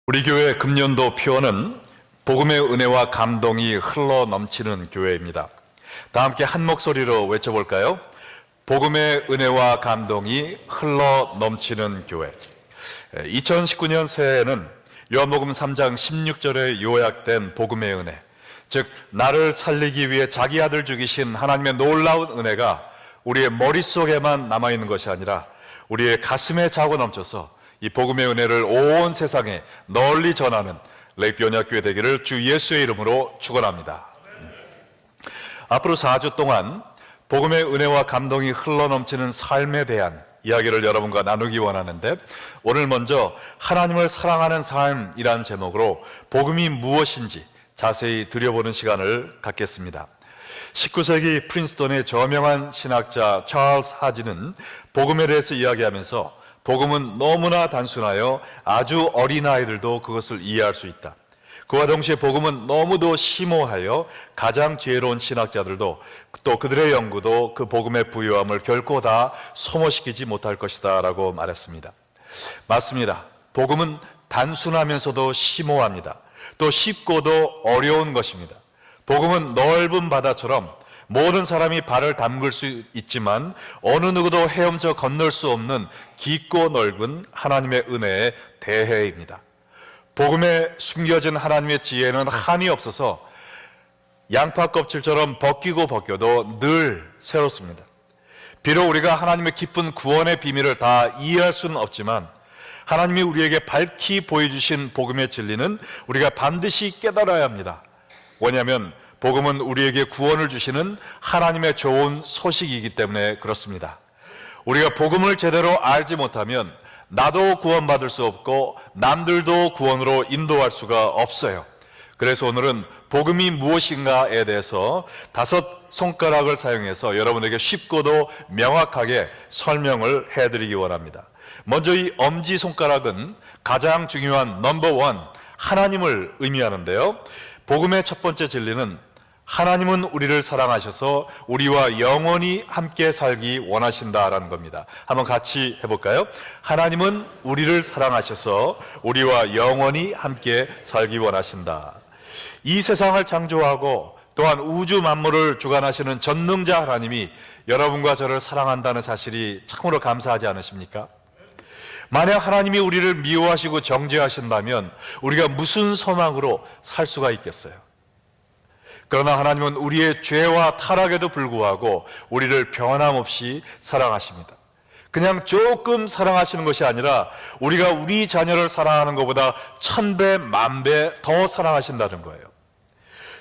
우리 교회 금년도 표어는 복음의 은혜와 감동이 흘러 넘치는 교회입니다. 다 함께 한 목소리로 외쳐볼까요? 복음의 은혜와 감동이 흘러 넘치는 교회. 2019년 새해에는 요한복음 3장 16절에 요약된 복음의 은혜, 즉 나를 살리기 위해 자기 아들 죽이신 하나님의 놀라운 은혜가 우리의 머릿속에만 남아있는 것이 아니라 우리의 가슴에 차고 넘쳐서 이 복음의 은혜를 온 세상에 널리 전하는 레이프 연합교회 되기를 주 예수의 이름으로 축원합니다. 앞으로 4주 동안 복음의 은혜와 감동이 흘러넘치는 삶에 대한 이야기를 여러분과 나누기 원하는데, 오늘 먼저 하나님을 사랑하는 삶이라는 제목으로 복음이 무엇인지 자세히 들여보는 시간을 갖겠습니다. 19세기 프린스턴의 저명한 신학자 찰스 하지는 복음에 대해서 이야기하면서 복음은 너무나 단순하여 아주 어린아이들도 그것을 이해할 수 있다. 그와 동시에 복음은 너무도 심오하여 가장 지혜로운 신학자들도 또 그들의 연구도 그 복음의 부유함을 결코 다 소모시키지 못할 것이다 라고 말했습니다. 맞습니다. 복음은 단순하면서도 심오합니다. 또 쉽고도 어려운 것입니다. 복음은 넓은 바다처럼 모든 사람이 발을 담글 수 있지만 어느 누구도 헤엄쳐 건널 수 없는 깊고 넓은 하나님의 은혜의 대해입니다. 복음에 숨겨진 하나님의 지혜는 한이 없어서 양파 껍질처럼 벗기고 벗겨도 늘 새롭습니다. 비록 우리가 하나님의 깊은 구원의 비밀을 다 이해할 수는 없지만 하나님이 우리에게 밝히 보여주신 복음의 진리는 우리가 반드시 깨달아야 합니다. 왜냐하면 복음은 우리에게 구원을 주시는 하나님의 좋은 소식이기 때문에 그렇습니다. 우리가 복음을 제대로 알지 못하면 나도 구원받을 수 없고 남들도 구원으로 인도할 수가 없어요. 그래서 오늘은 복음이 무엇인가에 대해서 5손가락을 사용해서 여러분에게 쉽고도 명확하게 설명을 해드리기 원합니다. 먼저 이 엄지손가락은 가장 중요한 넘버 1, 하나님을 의미하는데요. 복음의 첫 번째 진리는 하나님은 우리를 사랑하셔서 우리와 영원히 함께 살기 원하신다라는 겁니다. 한번 같이 해볼까요? 하나님은 우리를 사랑하셔서 우리와 영원히 함께 살기 원하신다. 이 세상을 창조하고 또한 우주 만물을 주관하시는 전능자 하나님이 여러분과 저를 사랑한다는 사실이 참으로 감사하지 않으십니까? 만약 하나님이 우리를 미워하시고 정죄하신다면 우리가 무슨 소망으로 살 수가 있겠어요? 그러나 하나님은 우리의 죄와 타락에도 불구하고 우리를 변함없이 사랑하십니다. 그냥 조금 사랑하시는 것이 아니라 우리가 우리 자녀를 사랑하는 것보다 1000배, 10,000배 더 사랑하신다는 거예요.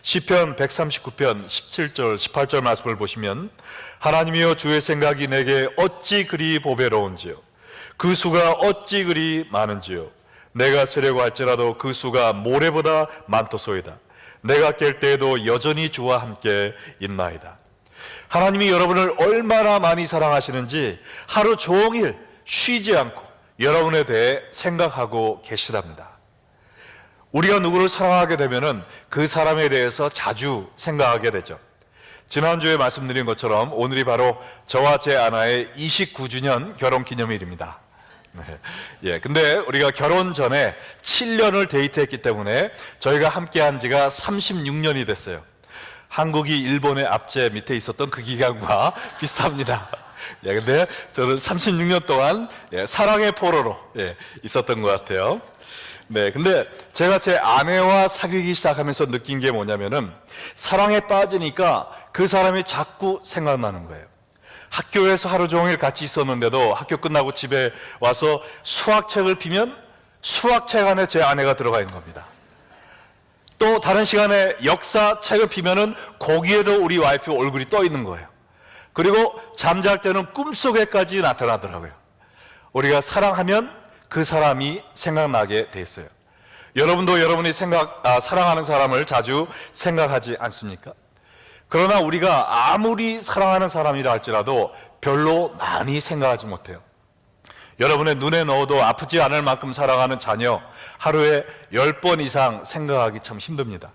시편 139편 17절, 18절 말씀을 보시면 하나님이여 주의 생각이 내게 어찌 그리 보배로운지요, 그 수가 어찌 그리 많은지요, 내가 세려고 할지라도 그 수가 모래보다 많도소이다. 내가 깰 때에도 여전히 주와 함께 있나이다. 하나님이 여러분을 얼마나 많이 사랑하시는지 하루 종일 쉬지 않고 여러분에 대해 생각하고 계시답니다. 우리가 누구를 사랑하게 되면 그 사람에 대해서 자주 생각하게 되죠. 지난주에 말씀드린 것처럼 오늘이 바로 저와 제 아내의 29주년 결혼기념일입니다. 네. 근데 우리가 결혼 전에 7년을 데이트했기 때문에 저희가 함께한 지가 36년이 됐어요. 한국이 일본의 압제 밑에 있었던 그 기간과 비슷합니다. 근데 저는 36년 동안 사랑의 포로로 있었던 것 같아요. 근데 제가 제 아내와 사귀기 시작하면서 느낀 게 뭐냐면은 사랑에 빠지니까 그 사람이 자꾸 생각나는 거예요. 학교에서 하루 종일 같이 있었는데도 학교 끝나고 집에 와서 수학책을 피면 수학책 안에 제 아내가 들어가 있는 겁니다. 또 다른 시간에 역사책을 피면은 거기에도 우리 와이프 얼굴이 떠 있는 거예요. 그리고 잠잘 때는 꿈속에까지 나타나더라고요. 우리가 사랑하면 그 사람이 생각나게 돼 있어요. 여러분도 여러분이 사랑하는 사람을 자주 생각하지 않습니까? 그러나 우리가 아무리 사랑하는 사람이라 할지라도 별로 많이 생각하지 못해요. 여러분의 눈에 넣어도 아프지 않을 만큼 사랑하는 자녀 하루에 10번 이상 생각하기 참 힘듭니다.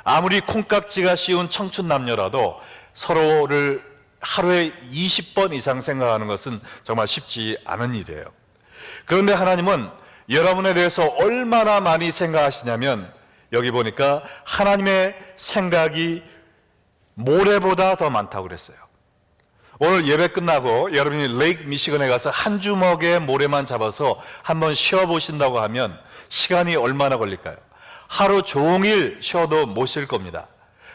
아무리 콩깍지가 씌운 청춘 남녀라도 서로를 하루에 20번 이상 생각하는 것은 정말 쉽지 않은 일이에요. 그런데 하나님은 여러분에 대해서 얼마나 많이 생각하시냐면 여기 보니까 하나님의 생각이 모래보다 더 많다고 그랬어요. 오늘 예배 끝나고 여러분이 레이크 미시건에 가서 한 주먹의 모래만 잡아서 한번 쉬어보신다고 하면 시간이 얼마나 걸릴까요? 하루 종일 쉬어도 못 쉴 겁니다.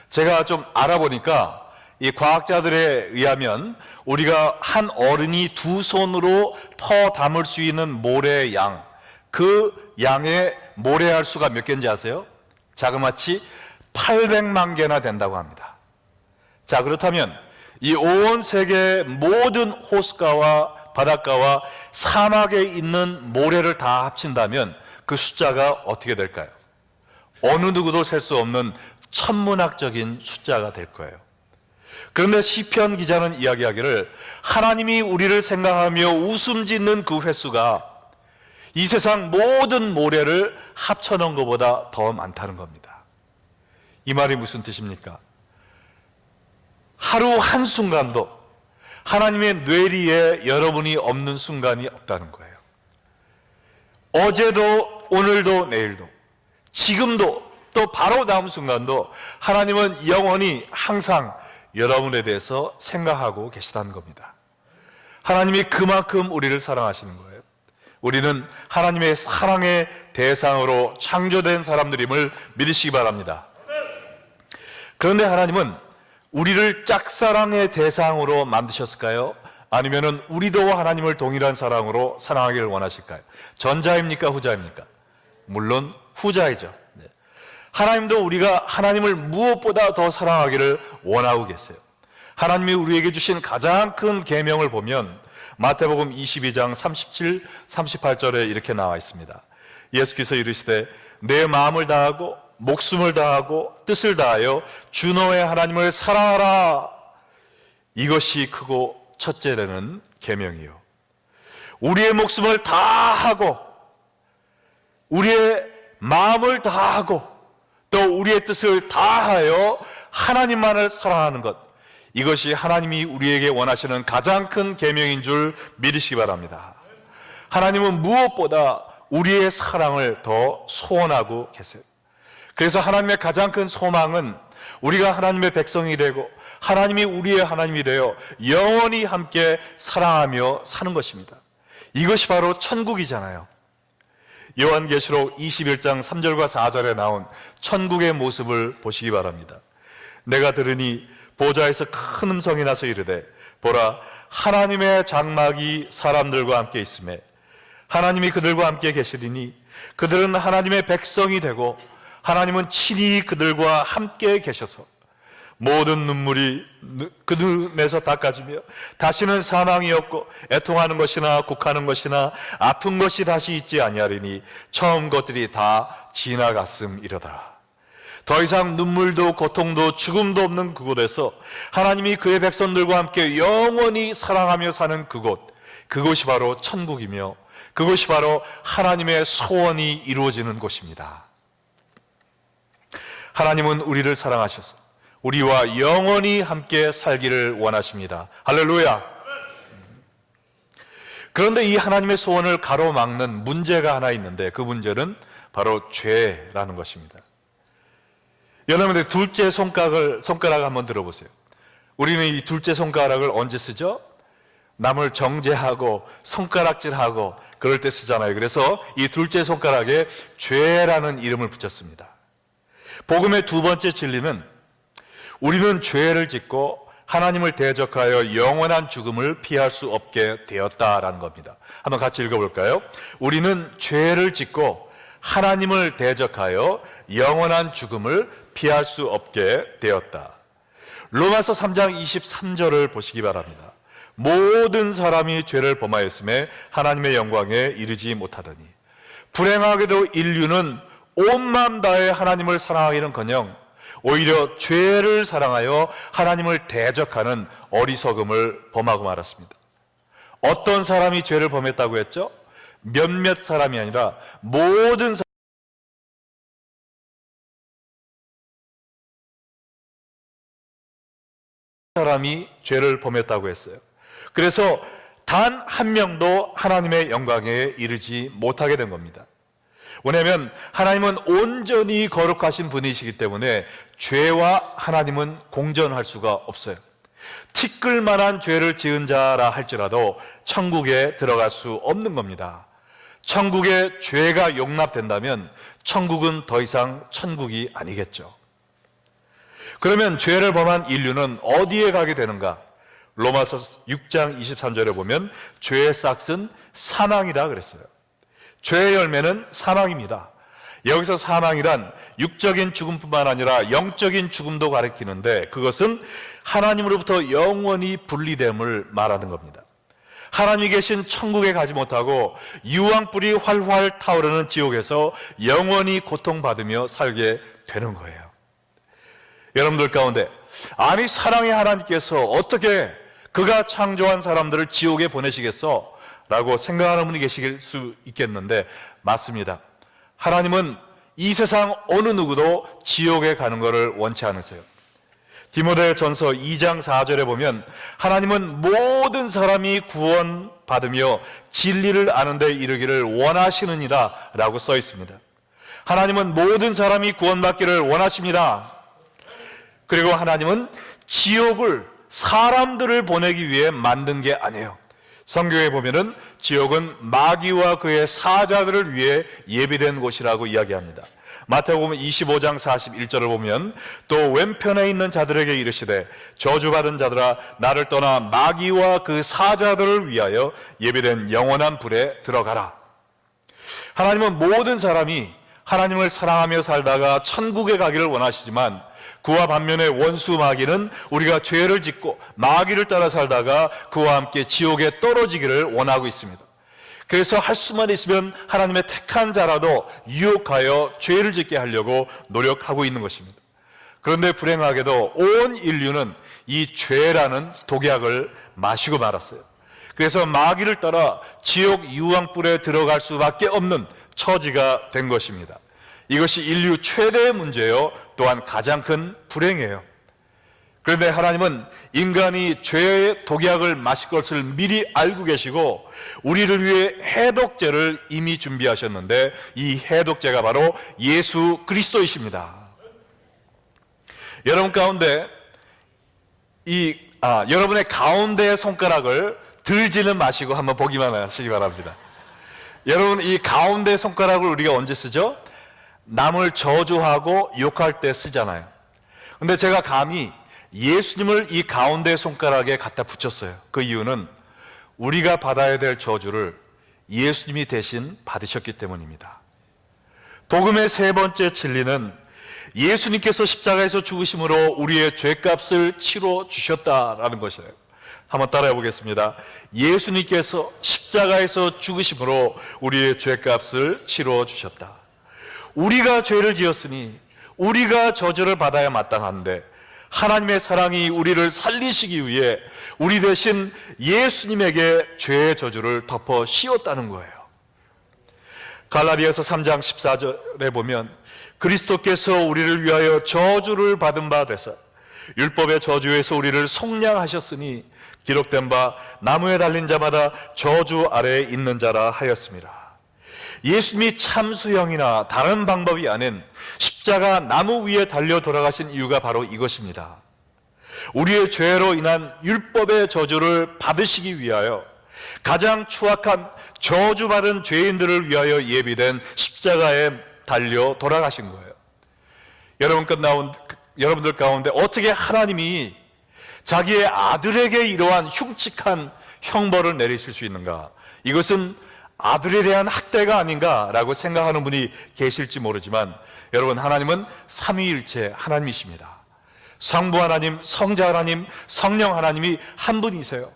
제가 좀 알아보니까 이 과학자들에 의하면 우리가 한 어른이 두 손으로 퍼 담을 수 있는 모래의 양, 그 양의 모래알 수가 몇 개인지 아세요? 자그마치 800만 개나 된다고 합니다. 자, 그렇다면 이 온 세계 모든 호숫가와 바닷가와 사막에 있는 모래를 다 합친다면 그 숫자가 어떻게 될까요? 어느 누구도 셀 수 없는 천문학적인 숫자가 될 거예요. 그런데 시편 기자는 이야기하기를 하나님이 우리를 생각하며 웃음 짓는 그 횟수가 이 세상 모든 모래를 합쳐놓은 것보다 더 많다는 겁니다. 이 말이 무슨 뜻입니까? 하루 한순간도 하나님의 뇌리에 여러분이 없는 순간이 없다는 거예요. 어제도 오늘도 내일도 지금도 또 바로 다음 순간도 하나님은 영원히 항상 여러분에 대해서 생각하고 계시다는 겁니다. 하나님이 그만큼 우리를 사랑하시는 거예요. 우리는 하나님의 사랑의 대상으로 창조된 사람들임을 믿으시기 바랍니다. 그런데 하나님은 우리를 짝사랑의 대상으로 만드셨을까요? 아니면은 우리도 하나님을 동일한 사랑으로 사랑하기를 원하실까요? 전자입니까? 후자입니까? 물론 후자이죠. 하나님도 우리가 하나님을 무엇보다 더 사랑하기를 원하고 계세요. 하나님이 우리에게 주신 가장 큰 계명을 보면 마태복음 22장 37, 38절에 이렇게 나와 있습니다. 예수께서 이르시되 내 마음을 다하고 목숨을 다하고 뜻을 다하여 주 너의 하나님을 사랑하라. 이것이 크고 첫째 되는 계명이요. 우리의 목숨을 다하고 우리의 마음을 다하고 또 우리의 뜻을 다하여 하나님만을 사랑하는 것, 이것이 하나님이 우리에게 원하시는 가장 큰 계명인 줄 믿으시기 바랍니다. 하나님은 무엇보다 우리의 사랑을 더 소원하고 계세요. 그래서 하나님의 가장 큰 소망은 우리가 하나님의 백성이 되고 하나님이 우리의 하나님이 되어 영원히 함께 사랑하며 사는 것입니다. 이것이 바로 천국이잖아요. 요한계시록 21장 3절과 4절에 나온 천국의 모습을 보시기 바랍니다. 내가 들으니 보좌에서 큰 음성이 나서 이르되 보라, 하나님의 장막이 사람들과 함께 있으매 하나님이 그들과 함께 계시리니 그들은 하나님의 백성이 되고 하나님은 친히 그들과 함께 계셔서 모든 눈물이 그 눈에서 닦아지며 다시는 사망이 없고 애통하는 것이나 곡하는 것이나 아픈 것이 다시 있지 아니하리니 처음 것들이 다 지나갔음이로다. 더 이상 눈물도 고통도 죽음도 없는 그곳에서 하나님이 그의 백성들과 함께 영원히 사랑하며 사는 그곳이 바로 천국이며 그것이 바로 하나님의 소원이 이루어지는 곳입니다. 하나님은 우리를 사랑하셔서 우리와 영원히 함께 살기를 원하십니다. 할렐루야. 그런데 이 하나님의 소원을 가로막는 문제가 하나 있는데 그 문제는 바로 죄라는 것입니다. 여러분들 둘째 손가락 한번 들어보세요. 우리는 이 둘째 손가락을 언제 쓰죠? 남을 정죄하고 손가락질하고 그럴 때 쓰잖아요. 그래서 이 둘째 손가락에 죄라는 이름을 붙였습니다. 복음의 두 번째 진리는 우리는 죄를 짓고 하나님을 대적하여 영원한 죽음을 피할 수 없게 되었다라는 겁니다. 한번 같이 읽어볼까요? 우리는 죄를 짓고 하나님을 대적하여 영원한 죽음을 피할 수 없게 되었다. 로마서 3장 23절을 보시기 바랍니다. 모든 사람이 죄를 범하였음에 하나님의 영광에 이르지 못하더니 불행하게도 인류는 온 마음 다해 하나님을 사랑하기는커녕 오히려 죄를 사랑하여 하나님을 대적하는 어리석음을 범하고 말았습니다. 어떤 사람이 죄를 범했다고 했죠? 몇몇 사람이 아니라 모든 사람이 죄를 범했다고 했어요. 그래서 단 한 명도 하나님의 영광에 이르지 못하게 된 겁니다. 왜냐하면 하나님은 온전히 거룩하신 분이시기 때문에 죄와 하나님은 공존할 수가 없어요. 티끌만한 죄를 지은 자라 할지라도 천국에 들어갈 수 없는 겁니다. 천국에 죄가 용납된다면 천국은 더 이상 천국이 아니겠죠. 그러면 죄를 범한 인류는 어디에 가게 되는가? 로마서 6장 23절에 보면 죄의 싹은 사망이다 그랬어요. 죄의 열매는 사망입니다. 여기서 사망이란 육적인 죽음뿐만 아니라 영적인 죽음도 가리키는데, 그것은 하나님으로부터 영원히 분리됨을 말하는 겁니다. 하나님이 계신 천국에 가지 못하고 유황불이 활활 타오르는 지옥에서 영원히 고통받으며 살게 되는 거예요. 여러분들 가운데, 아니 사랑의 하나님께서 어떻게 그가 창조한 사람들을 지옥에 보내시겠어? 라고 생각하는 분이 계실 수 있겠는데, 맞습니다. 하나님은 이 세상 어느 누구도 지옥에 가는 것을 원치 않으세요. 디모데전서 2장 4절에 보면 하나님은 모든 사람이 구원받으며 진리를 아는 데 이르기를 원하시느니라 라고 써 있습니다. 하나님은 모든 사람이 구원받기를 원하십니다. 그리고 하나님은 지옥을 사람들을 보내기 위해 만든 게 아니에요. 성경에 보면은 지옥은 마귀와 그의 사자들을 위해 예비된 곳이라고 이야기합니다. 마태복음 25장 41절을 보면 또 왼편에 있는 자들에게 이르시되 저주받은 자들아 나를 떠나 마귀와 그 사자들을 위하여 예비된 영원한 불에 들어가라. 하나님은 모든 사람이 하나님을 사랑하며 살다가 천국에 가기를 원하시지만, 그와 반면에 원수 마귀는 우리가 죄를 짓고 마귀를 따라 살다가 그와 함께 지옥에 떨어지기를 원하고 있습니다. 그래서 할 수만 있으면 하나님의 택한 자라도 유혹하여 죄를 짓게 하려고 노력하고 있는 것입니다. 그런데 불행하게도 온 인류는 이 죄라는 독약을 마시고 말았어요. 그래서 마귀를 따라 지옥 유황불에 들어갈 수밖에 없는 처지가 된 것입니다. 이것이 인류 최대의 문제요, 또한 가장 큰 불행이에요. 그런데 하나님은 인간이 죄의 독약을 마실 것을 미리 알고 계시고 우리를 위해 해독제를 이미 준비하셨는데, 이 해독제가 바로 예수 그리스도이십니다. 여러분 가운데 여러분의 가운데의 손가락을 들지는 마시고 한번 보기만 하시기 바랍니다. 여러분, 이 가운데 손가락을 우리가 언제 쓰죠? 남을 저주하고 욕할 때 쓰잖아요. 근데 제가 감히 예수님을 이 가운데 손가락에 갖다 붙였어요. 그 이유는 우리가 받아야 될 저주를 예수님이 대신 받으셨기 때문입니다. 복음의 세 번째 진리는 예수님께서 십자가에서 죽으심으로 우리의 죄값을 치러 주셨다라는 것이에요. 한번 따라해 보겠습니다. 예수님께서 십자가에서 죽으심으로 우리의 죄값을 치러 주셨다. 우리가 죄를 지었으니 우리가 저주를 받아야 마땅한데, 하나님의 사랑이 우리를 살리시기 위해 우리 대신 예수님에게 죄의 저주를 덮어 씌웠다는 거예요. 갈라디아서 3장 14절에 보면 그리스도께서 우리를 위하여 저주를 받은 바 되사 율법의 저주에서 우리를 속량하셨으니 기록된 바 나무에 달린 자마다 저주 아래에 있는 자라 하였습니다. 예수님이 참수형이나 다른 방법이 아닌 십자가 나무 위에 달려 돌아가신 이유가 바로 이것입니다. 우리의 죄로 인한 율법의 저주를 받으시기 위하여 가장 추악한 저주받은 죄인들을 위하여 예비된 십자가에 달려 돌아가신 거예요. 여러분들 가운데 어떻게 하나님이 자기의 아들에게 이러한 흉측한 형벌을 내리실 수 있는가? 이것은 아들에 대한 학대가 아닌가라고 생각하는 분이 계실지 모르지만, 여러분, 하나님은 삼위일체 하나님이십니다. 성부 하나님, 성자 하나님, 성령 하나님이 한 분이세요.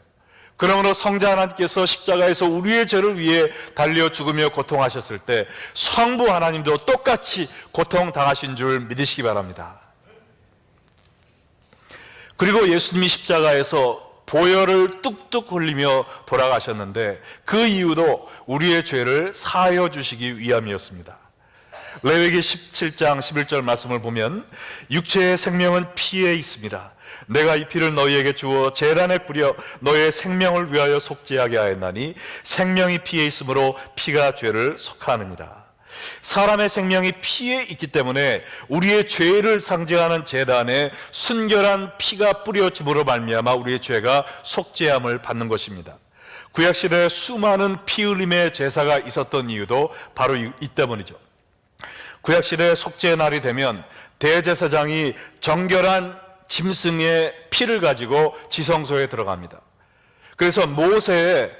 그러므로 성자 하나님께서 십자가에서 우리의 죄를 위해 달려 죽으며 고통하셨을 때 성부 하나님도 똑같이 고통당하신 줄 믿으시기 바랍니다. 그리고 예수님이 십자가에서 보혈을 뚝뚝 흘리며 돌아가셨는데, 그 이유도 우리의 죄를 사하여 주시기 위함이었습니다. 레위기 17장 11절 말씀을 보면 육체의 생명은 피에 있습니다. 내가 이 피를 너희에게 주어 제단에 뿌려 너희의 생명을 위하여 속죄하게 하였나니 생명이 피에 있으므로 피가 죄를 속하느니라. 사람의 생명이 피에 있기 때문에 우리의 죄를 상징하는 제단에 순결한 피가 뿌려짐으로 말미암아 우리의 죄가 속죄함을 받는 것입니다. 구약시대에 수많은 피 흘림의 제사가 있었던 이유도 바로 이 때문이죠. 구약시대의 속죄의 날이 되면 대제사장이 정결한 짐승의 피를 가지고 지성소에 들어갑니다. 그래서 모세의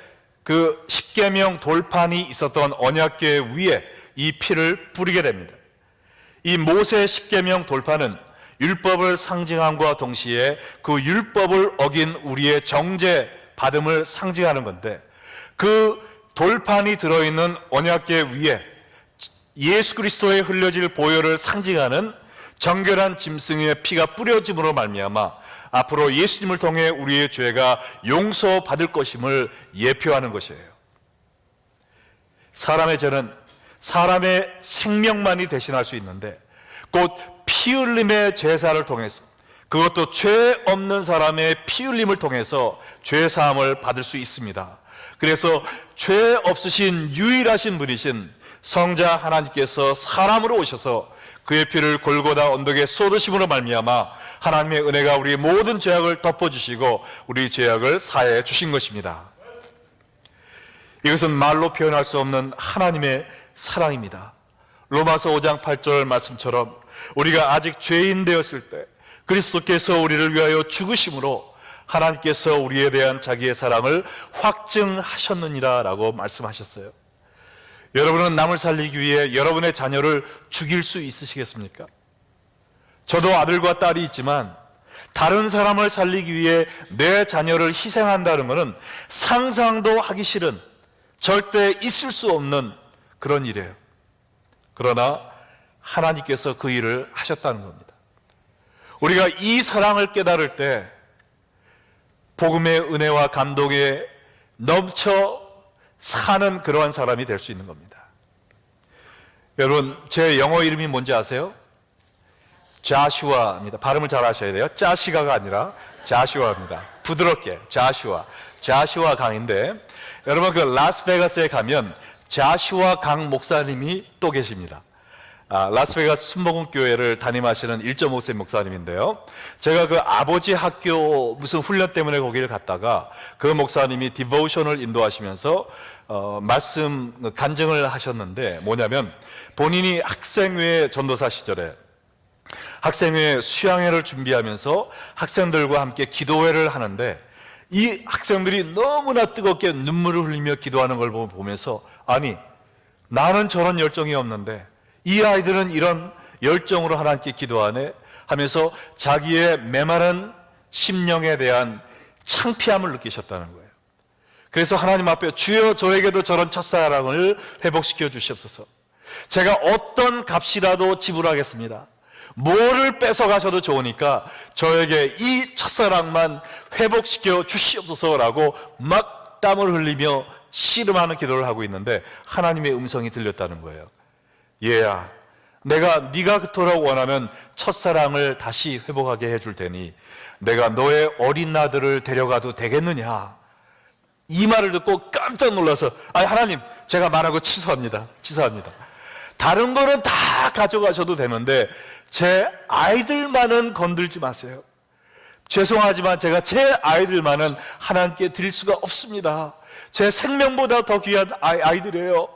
그 십계명 돌판이 있었던 언약궤 위에 이 피를 뿌리게 됩니다. 이 모세의 십계명 돌판은 율법을 상징함과 동시에 그 율법을 어긴 우리의 정죄 받음을 상징하는 건데, 그 돌판이 들어있는 언약궤 위에 예수 그리스도의 흘려질 보혈을 상징하는 정결한 짐승의 피가 뿌려짐으로 말미암아 앞으로 예수님을 통해 우리의 죄가 용서받을 것임을 예표하는 것이에요. 사람의 죄는 사람의 생명만이 대신할 수 있는데 곧 피 흘림의 제사를 통해서, 그것도 죄 없는 사람의 피 흘림을 통해서 죄 사함을 받을 수 있습니다. 그래서 죄 없으신 유일하신 분이신 성자 하나님께서 사람으로 오셔서 그의 피를 골고다 언덕에 쏟으심으로 말미암아 하나님의 은혜가 우리의 모든 죄악을 덮어주시고 우리 죄악을 사해 주신 것입니다. 이것은 말로 표현할 수 없는 하나님의 사랑입니다. 로마서 5장 8절 말씀처럼 우리가 아직 죄인 되었을 때 그리스도께서 우리를 위하여 죽으심으로 하나님께서 우리에 대한 자기의 사랑을 확증하셨느니라 라고 말씀하셨어요. 여러분은 남을 살리기 위해 여러분의 자녀를 죽일 수 있으시겠습니까? 저도 아들과 딸이 있지만 다른 사람을 살리기 위해 내 자녀를 희생한다는 것은 상상도 하기 싫은, 절대 있을 수 없는 그런 일이에요. 그러나 하나님께서 그 일을 하셨다는 겁니다. 우리가 이 사랑을 깨달을 때 복음의 은혜와 감동에 넘쳐 사는 그러한 사람이 될 수 있는 겁니다. 여러분, 제 영어 이름이 뭔지 아세요? 자슈아입니다. 발음을 잘 하셔야 돼요. 짜시가가 아니라 자슈아입니다. 부드럽게 자슈아 강인데, 여러분 그 라스베가스에 가면 자슈아 강 목사님이 또 계십니다. 라스베가스 순복음교회를 담임하시는 1.5세 목사님인데요, 제가 그 아버지 학교 무슨 훈련 때문에 거기를 갔다가 그 목사님이 디보션을 인도하시면서 말씀 간증을 하셨는데, 뭐냐면 본인이 학생회 전도사 시절에 학생회 수양회를 준비하면서 학생들과 함께 기도회를 하는데 이 학생들이 너무나 뜨겁게 눈물을 흘리며 기도하는 걸 보면서, 아니 나는 저런 열정이 없는데 이 아이들은 이런 열정으로 하나님께 기도하네 하면서 자기의 메마른 심령에 대한 창피함을 느끼셨다는 거예요. 그래서 하나님 앞에 주여 저에게도 저런 첫사랑을 회복시켜 주시옵소서. 제가 어떤 값이라도 지불하겠습니다. 뭐를 뺏어가셔도 좋으니까 저에게 이 첫사랑만 회복시켜 주시옵소서라고 막 땀을 흘리며 씨름하는 기도를 하고 있는데 하나님의 음성이 들렸다는 거예요. 얘야, 내가 네가 그토록 원하면 첫사랑을 다시 회복하게 해줄 테니 내가 너의 어린 아들을 데려가도 되겠느냐. 이 말을 듣고 깜짝 놀라서, 하나님 제가 말하고 취소합니다. 다른 거는 다 가져가셔도 되는데 제 아이들만은 건들지 마세요. 죄송하지만 제가 제 아이들만은 하나님께 드릴 수가 없습니다. 제 생명보다 더 귀한 아이들이에요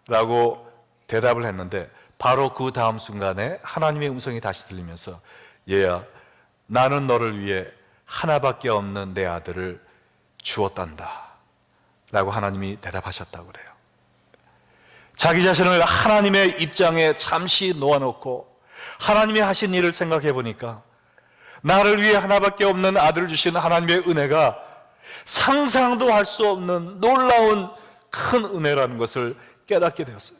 라고 대답을 했는데, 바로 그 다음 순간에 하나님의 음성이 다시 들리면서, 얘야 나는 너를 위해 하나밖에 없는 내 아들을 주었단다 라고 하나님이 대답하셨다고 그래요. 자기 자신을 하나님의 입장에 잠시 놓아놓고 하나님이 하신 일을 생각해 보니까 나를 위해 하나밖에 없는 아들을 주신 하나님의 은혜가 상상도 할 수 없는 놀라운 큰 은혜라는 것을 깨닫게 되었어요.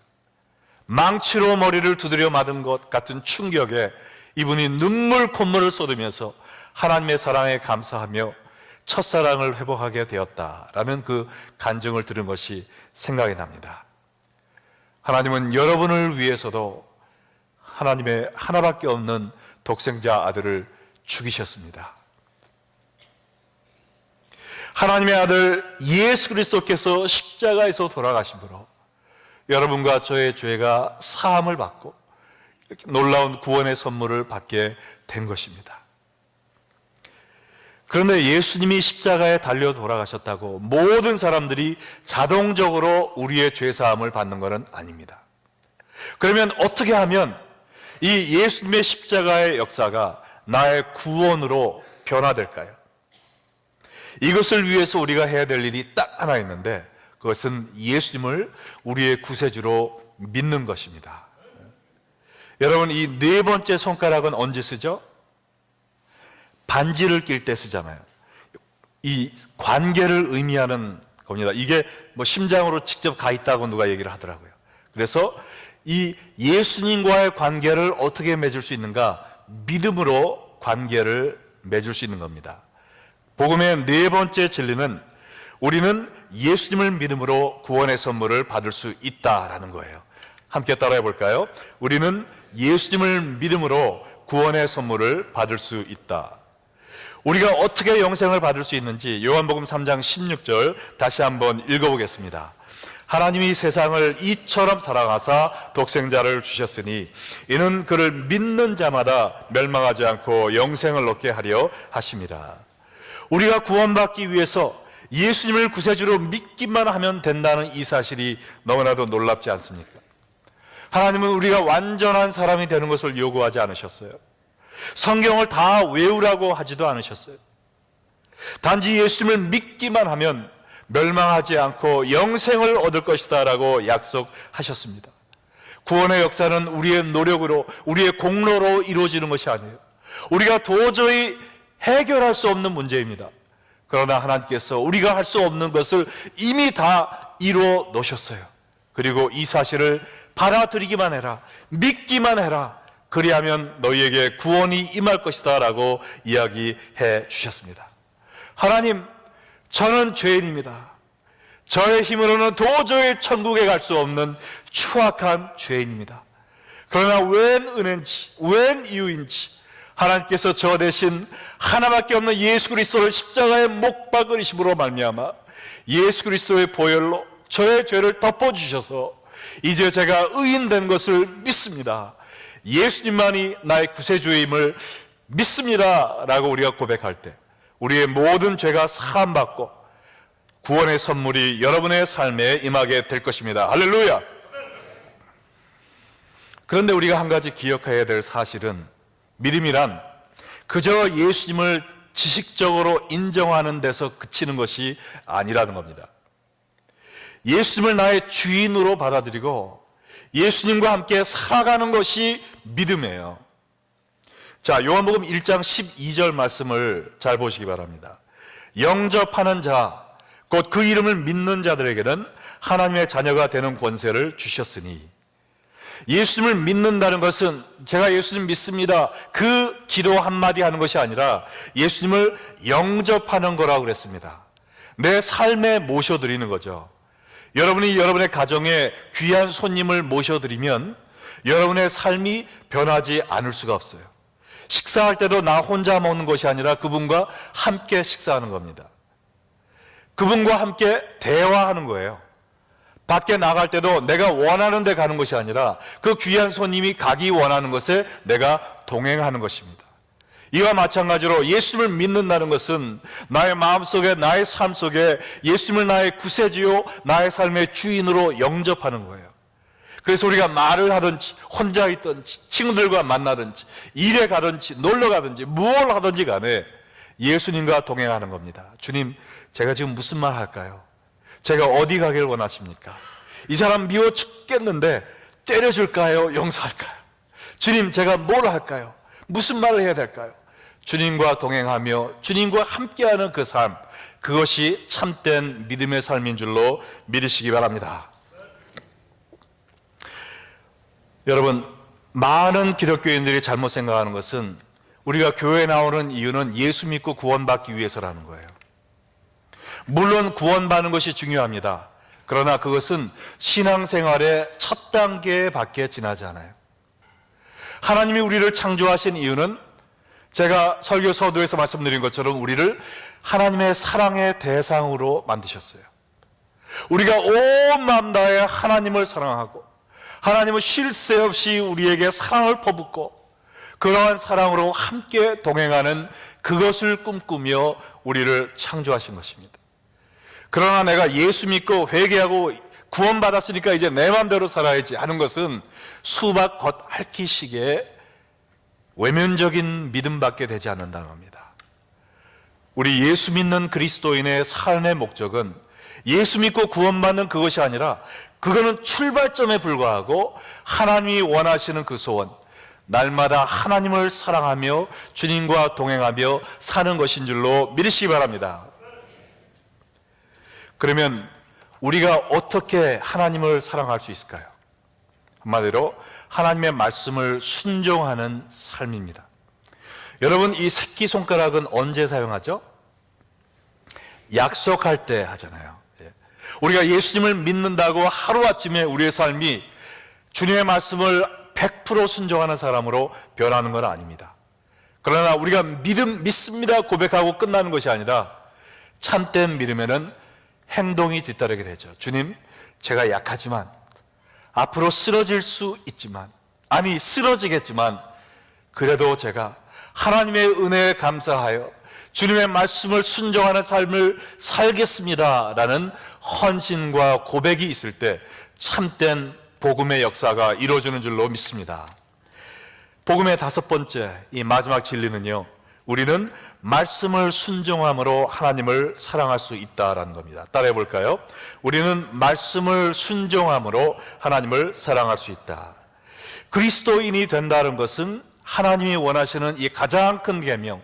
망치로 머리를 두드려 맞은 것 같은 충격에 이분이 눈물 콧물을 쏟으면서 하나님의 사랑에 감사하며 첫사랑을 회복하게 되었다라는 그 간증을 들은 것이 생각이 납니다. 하나님은 여러분을 위해서도 하나님의 하나밖에 없는 독생자 아들을 죽이셨습니다. 하나님의 아들 예수 그리스도께서 십자가에서 돌아가심으로 여러분과 저의 죄가 사함을 받고 이렇게 놀라운 구원의 선물을 받게 된 것입니다. 그런데 예수님이 십자가에 달려 돌아가셨다고 모든 사람들이 자동적으로 우리의 죄사함을 받는 것은 아닙니다. 그러면 어떻게 하면 이 예수님의 십자가의 역사가 나의 구원으로 변화될까요? 이것을 위해서 우리가 해야 될 일이 딱 하나 있는데, 그것은 예수님을 우리의 구세주로 믿는 것입니다. 여러분, 이 네 번째 손가락은 언제 쓰죠? 반지를 낄 때 쓰잖아요. 이 관계를 의미하는 겁니다. 이게 뭐 심장으로 직접 가 있다고 누가 얘기를 하더라고요. 그래서 이 예수님과의 관계를 어떻게 맺을 수 있는가? 믿음으로 관계를 맺을 수 있는 겁니다. 복음의 네 번째 진리는 우리는 예수님을 믿음으로 구원의 선물을 받을 수 있다라는 거예요. 함께 따라해 볼까요? 우리는 예수님을 믿음으로 구원의 선물을 받을 수 있다. 우리가 어떻게 영생을 받을 수 있는지 요한복음 3장 16절 다시 한번 읽어보겠습니다. 하나님이 세상을 이처럼 사랑하사 독생자를 주셨으니 이는 그를 믿는 자마다 멸망하지 않고 영생을 얻게 하려 하심이라. 우리가 구원받기 위해서 예수님을 구세주로 믿기만 하면 된다는 이 사실이 너무나도 놀랍지 않습니까? 하나님은 우리가 완전한 사람이 되는 것을 요구하지 않으셨어요. 성경을 다 외우라고 하지도 않으셨어요. 단지 예수님을 믿기만 하면 멸망하지 않고 영생을 얻을 것이다 라고 약속하셨습니다. 구원의 역사는 우리의 노력으로, 우리의 공로로 이루어지는 것이 아니에요. 우리가 도저히 해결할 수 없는 문제입니다. 그러나 하나님께서 우리가 할 수 없는 것을 이미 다 이루어 놓으셨어요. 그리고 이 사실을 받아들이기만 해라, 믿기만 해라, 그리하면 너희에게 구원이 임할 것이다 라고 이야기해 주셨습니다. 하나님, 저는 죄인입니다. 저의 힘으로는 도저히 천국에 갈 수 없는 추악한 죄인입니다. 그러나 웬 은혜인지, 웬 이유인지 하나님께서 저 대신 하나밖에 없는 예수 그리스도를 십자가에 못 박으심으로 말미암아 예수 그리스도의 보혈로 저의 죄를 덮어주셔서 이제 제가 의인된 것을 믿습니다. 예수님만이 나의 구세주임을 믿습니다 라고 우리가 고백할 때 우리의 모든 죄가 사함받고 구원의 선물이 여러분의 삶에 임하게 될 것입니다. 할렐루야! 그런데 우리가 한 가지 기억해야 될 사실은 믿음이란 그저 예수님을 지식적으로 인정하는 데서 그치는 것이 아니라는 겁니다. 예수님을 나의 주인으로 받아들이고 예수님과 함께 살아가는 것이 믿음이에요. 자, 요한복음 1장 12절 말씀을 잘 보시기 바랍니다. 영접하는 자, 곧 그 이름을 믿는 자들에게는 하나님의 자녀가 되는 권세를 주셨으니, 예수님을 믿는다는 것은 제가 예수님 믿습니다 그 기도 한마디 하는 것이 아니라 예수님을 영접하는 거라고 그랬습니다. 내 삶에 모셔드리는 거죠. 여러분이 여러분의 가정에 귀한 손님을 모셔드리면 여러분의 삶이 변하지 않을 수가 없어요. 식사할 때도 나 혼자 먹는 것이 아니라 그분과 함께 식사하는 겁니다. 그분과 함께 대화하는 거예요. 밖에 나갈 때도 내가 원하는 데 가는 것이 아니라 그 귀한 손님이 가기 원하는 것에 내가 동행하는 것입니다. 이와 마찬가지로 예수님을 믿는다는 것은 나의 마음속에, 나의 삶 속에 예수님을 나의 구세주요, 나의 삶의 주인으로 영접하는 거예요. 그래서 우리가 말을 하든지 혼자 있든지 친구들과 만나든지 일에 가든지 놀러 가든지 무엇을 하든지 간에 예수님과 동행하는 겁니다. 주님, 제가 지금 무슨 말 할까요? 제가 어디 가길 원하십니까? 이 사람 미워 죽겠는데 때려줄까요? 용서할까요? 주님, 제가 뭘 할까요? 무슨 말을 해야 될까요? 주님과 동행하며 주님과 함께하는 그 삶, 그것이 참된 믿음의 삶인 줄로 믿으시기 바랍니다. 여러분, 많은 기독교인들이 잘못 생각하는 것은 우리가 교회에 나오는 이유는 예수 믿고 구원받기 위해서라는 거예요. 물론 구원받는 것이 중요합니다. 그러나 그것은 신앙생활의 첫 단계밖에 지나지 않아요. 하나님이 우리를 창조하신 이유는 제가 설교 서두에서 말씀드린 것처럼 우리를 하나님의 사랑의 대상으로 만드셨어요. 우리가 온 마음 다해 하나님을 사랑하고 하나님은 쉴 새 없이 우리에게 사랑을 퍼붓고 그러한 사랑으로 함께 동행하는 그것을 꿈꾸며 우리를 창조하신 것입니다. 그러나 내가 예수 믿고 회개하고 구원받았으니까 이제 내 마음대로 살아야지 하는 것은 수박 겉핥기식의 외면적인 믿음밖에 되지 않는다는 겁니다. 우리 예수 믿는 그리스도인의 삶의 목적은 예수 믿고 구원받는 그것이 아니라 그거는 출발점에 불과하고 하나님이 원하시는 그 소원, 날마다 하나님을 사랑하며 주님과 동행하며 사는 것인 줄로 믿으시기 바랍니다. 그러면 우리가 어떻게 하나님을 사랑할 수 있을까요? 한마디로 하나님의 말씀을 순종하는 삶입니다. 여러분, 이 새끼손가락은 언제 사용하죠? 약속할 때 하잖아요. 우리가 예수님을 믿는다고 하루아침에 우리의 삶이 주님의 말씀을 100% 순종하는 사람으로 변하는 건 아닙니다. 그러나 우리가 믿습니다 고백하고 끝나는 것이 아니라 참된 믿음에는 행동이 뒤따르게 되죠. 주님, 제가 약하지만 앞으로 쓰러질 수 있지만, 아니 쓰러지겠지만 그래도 제가 하나님의 은혜에 감사하여 주님의 말씀을 순종하는 삶을 살겠습니다 라는 헌신과 고백이 있을 때 참된 복음의 역사가 이루어지는 줄로 믿습니다. 복음의 다섯 번째, 이 마지막 진리는요, 우리는 말씀을 순종함으로 하나님을 사랑할 수 있다라는 겁니다. 따라해 볼까요? 우리는 말씀을 순종함으로 하나님을 사랑할 수 있다. 그리스도인이 된다는 것은 하나님이 원하시는 이 가장 큰 계명,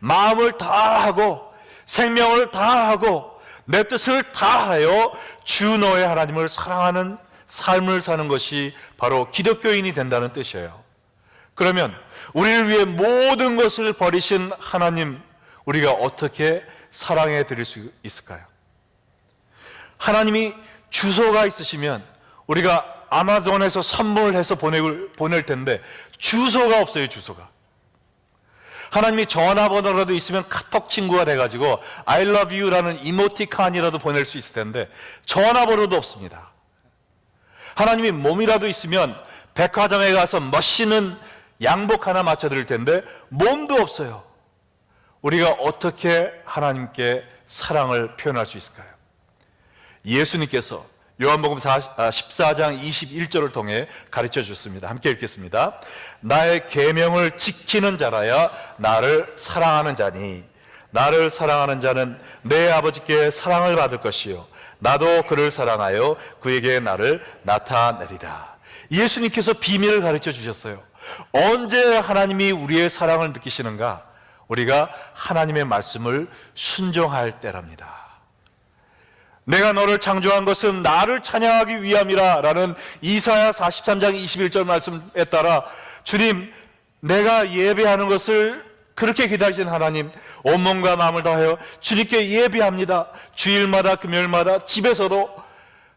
마음을 다하고 생명을 다하고 내 뜻을 다하여 주 너의 하나님을 사랑하는 삶을 사는 것이 바로 기독교인이 된다는 뜻이에요. 그러면 우리를 위해 모든 것을 버리신 하나님, 우리가 어떻게 사랑해 드릴 수 있을까요? 하나님이 주소가 있으시면 우리가 아마존에서 선물해서 보낼 텐데 주소가 없어요. 주소가. 하나님이 전화번호라도 있으면 카톡 친구가 돼가지고 I love you라는 이모티콘이라도 보낼 수 있을 텐데 전화번호도 없습니다. 하나님이 몸이라도 있으면 백화점에 가서 멋있는 양복 하나 맞춰드릴 텐데 몸도 없어요. 우리가 어떻게 하나님께 사랑을 표현할 수 있을까요? 예수님께서 요한복음 14장 21절을 통해 가르쳐 주셨습니다. 함께 읽겠습니다. 나의 계명을 지키는 자라야 나를 사랑하는 자니 나를 사랑하는 자는 내 아버지께 사랑을 받을 것이요 나도 그를 사랑하여 그에게 나를 나타내리라. 예수님께서 비밀을 가르쳐 주셨어요. 언제 하나님이 우리의 사랑을 느끼시는가? 우리가 하나님의 말씀을 순종할 때랍니다. 내가 너를 창조한 것은 나를 찬양하기 위함이라 라는 이사야 43장 21절 말씀에 따라 주님, 내가 예배하는 것을 그렇게 기다리신 하나님, 온몸과 마음을 다하여 주님께 예배합니다. 주일마다 금요일마다 집에서도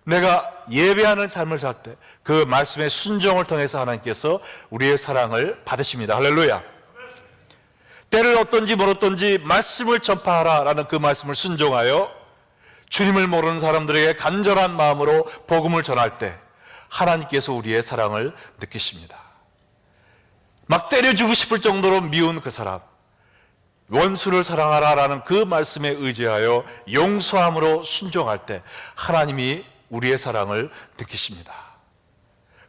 내가 예배하는 삶을 살 때 그 말씀의 순종을 통해서 하나님께서 우리의 사랑을 받으십니다. 할렐루야. 때를 어떤지 모르던지 말씀을 전파하라 라는 그 말씀을 순종하여 주님을 모르는 사람들에게 간절한 마음으로 복음을 전할 때 하나님께서 우리의 사랑을 느끼십니다. 막 때려주고 싶을 정도로 미운 그 사람, 원수를 사랑하라 라는 그 말씀에 의지하여 용서함으로 순종할 때 하나님이 우리의 사랑을 느끼십니다.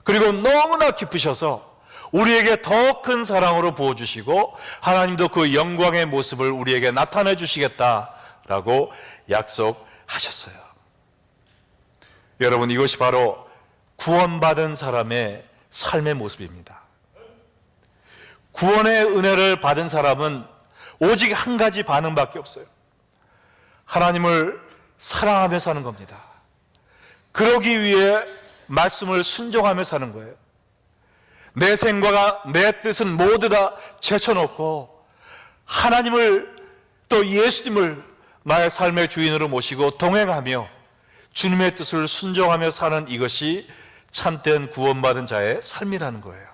그리고 너무나 기쁘셔서 우리에게 더 큰 사랑으로 부어주시고 하나님도 그 영광의 모습을 우리에게 나타내 주시겠다라고 약속하셨어요. 여러분, 이것이 바로 구원받은 사람의 삶의 모습입니다. 구원의 은혜를 받은 사람은 오직 한 가지 반응밖에 없어요. 하나님을 사랑하며 사는 겁니다. 그러기 위해 말씀을 순종하며 사는 거예요. 내 생각과 내 뜻은 모두 다 제쳐놓고 하나님을 또 예수님을 나의 삶의 주인으로 모시고 동행하며 주님의 뜻을 순종하며 사는 이것이 참된 구원받은 자의 삶이라는 거예요.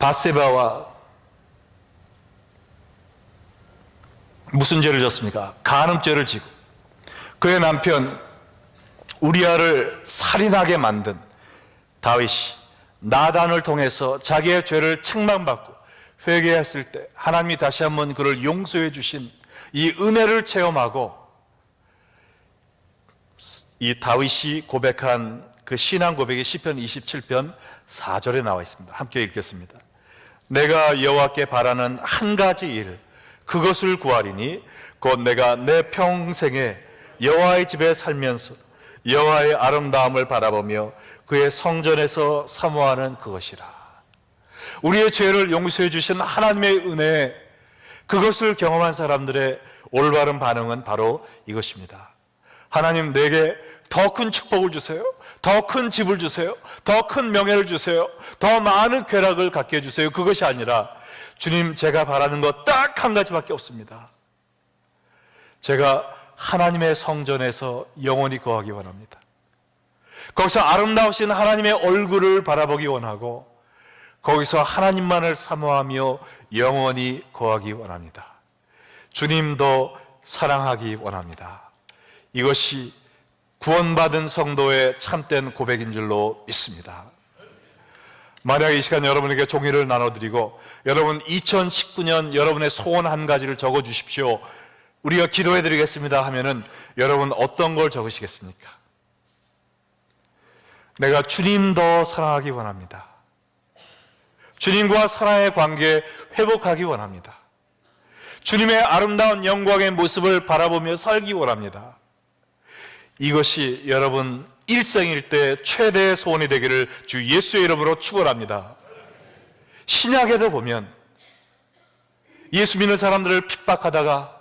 밧세바와 무슨 죄를 졌습니까? 간음죄를 지고 그의 남편 우리아를 살인하게 만든 다윗이 나단을 통해서 자기의 죄를 책망받고 회개했을 때 하나님이 다시 한번 그를 용서해 주신 이 은혜를 체험하고 이 다윗이 고백한 그 신앙 고백이 시편 27편 4절에 나와 있습니다. 함께 읽겠습니다. 내가 여호와께 바라는 한 가지 일 그것을 구하리니 곧 내가 내 평생에 여호와의 집에 살면서 여호와의 아름다움을 바라보며 그의 성전에서 사모하는 그것이라. 우리의 죄를 용서해 주신 하나님의 은혜, 그것을 경험한 사람들의 올바른 반응은 바로 이것입니다. 하나님, 내게 더 큰 축복을 주세요. 더 큰 집을 주세요. 더 큰 명예를 주세요. 더 많은 쾌락을 갖게 해주세요. 그것이 아니라 주님, 제가 바라는 것 딱 한 가지밖에 없습니다. 제가 하나님의 성전에서 영원히 거하기 원합니다. 거기서 아름다우신 하나님의 얼굴을 바라보기 원하고 거기서 하나님만을 사모하며 영원히 거하기 원합니다. 주님도 사랑하기 원합니다. 이것이 구원받은 성도의 참된 고백인 줄로 믿습니다. 만약 이 시간 여러분에게 종이를 나눠드리고 여러분 2019년 여러분의 소원 한 가지를 적어주십시오, 우리가 기도해드리겠습니다 하면은 여러분 어떤 걸 적으시겠습니까? 내가 주님 더 사랑하기 원합니다. 주님과 사랑의 관계 회복하기 원합니다. 주님의 아름다운 영광의 모습을 바라보며 살기 원합니다. 이것이 여러분 일생일 때 최대의 소원이 되기를 주 예수의 이름으로 축원합니다. 신약에도 보면 예수 믿는 사람들을 핍박하다가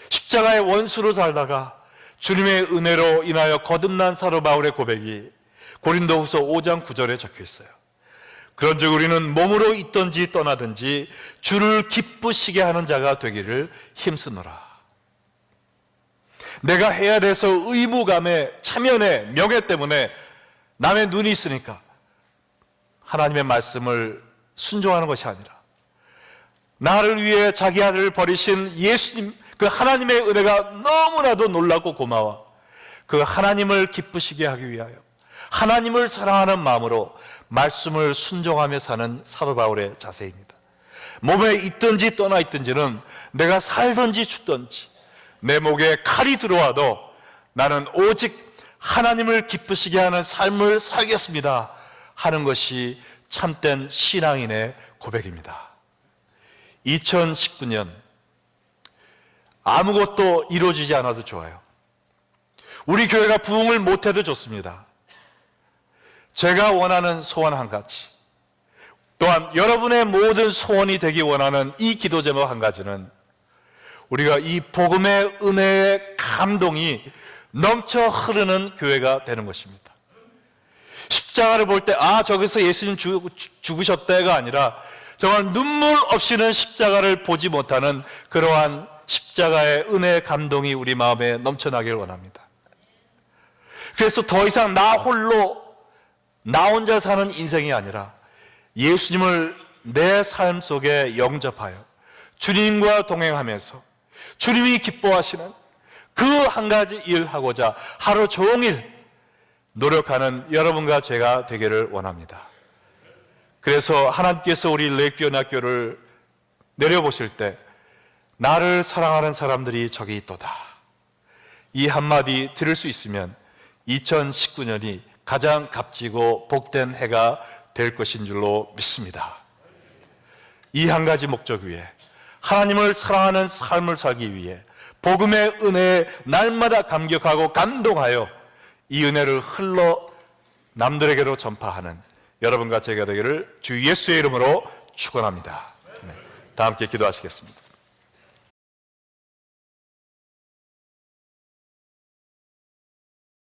십자가의 원수로 살다가 주님의 은혜로 인하여 거듭난 사도 바울의 고백이 고린도후서 5장 9절에 적혀 있어요. 그런즉 우리는 몸으로 있든지 떠나든지 주를 기쁘시게 하는 자가 되기를 힘쓰노라. 내가 해야 돼서 의무감에 차면에 명예 때문에 남의 눈이 있으니까 하나님의 말씀을 순종하는 것이 아니라 나를 위해 자기 아들을 버리신 예수님, 그 하나님의 은혜가 너무나도 놀랍고 고마워 그 하나님을 기쁘시게 하기 위하여 하나님을 사랑하는 마음으로 말씀을 순종하며 사는 사도 바울의 자세입니다. 몸에 있든지 떠나 있든지는 내가 살든지 죽든지 내 목에 칼이 들어와도 나는 오직 하나님을 기쁘시게 하는 삶을 살겠습니다 하는 것이 참된 신앙인의 고백입니다. 2019년 아무것도 이루어지지 않아도 좋아요. 우리 교회가 부흥을 못해도 좋습니다. 제가 원하는 소원 한 가지, 또한 여러분의 모든 소원이 되기 원하는 이 기도 제목 한 가지는 우리가 이 복음의 은혜의 감동이 넘쳐 흐르는 교회가 되는 것입니다. 십자가를 볼 때 저기서 예수님 죽으셨다가 아니라 정말 눈물 없이는 십자가를 보지 못하는 그러한 십자가의 은혜의 감동이 우리 마음에 넘쳐나길 원합니다. 그래서 더 이상 나 혼자 사는 인생이 아니라 예수님을 내 삶 속에 영접하여 주님과 동행하면서 주님이 기뻐하시는 그 한 가지 일 하고자 하루 종일 노력하는 여러분과 제가 되기를 원합니다. 그래서 하나님께서 우리 레이크연합교를 내려보실 때 나를 사랑하는 사람들이 저기 있도다, 이 한마디 들을 수 있으면 2019년이 가장 값지고 복된 해가 될 것인 줄로 믿습니다. 이 한 가지 목적 위에 하나님을 사랑하는 삶을 살기 위해 복음의 은혜에 날마다 감격하고 감동하여 이 은혜를 흘러 남들에게로 전파하는 여러분과 제가 되기를 주 예수의 이름으로 축원합니다. 다 함께 기도하시겠습니다.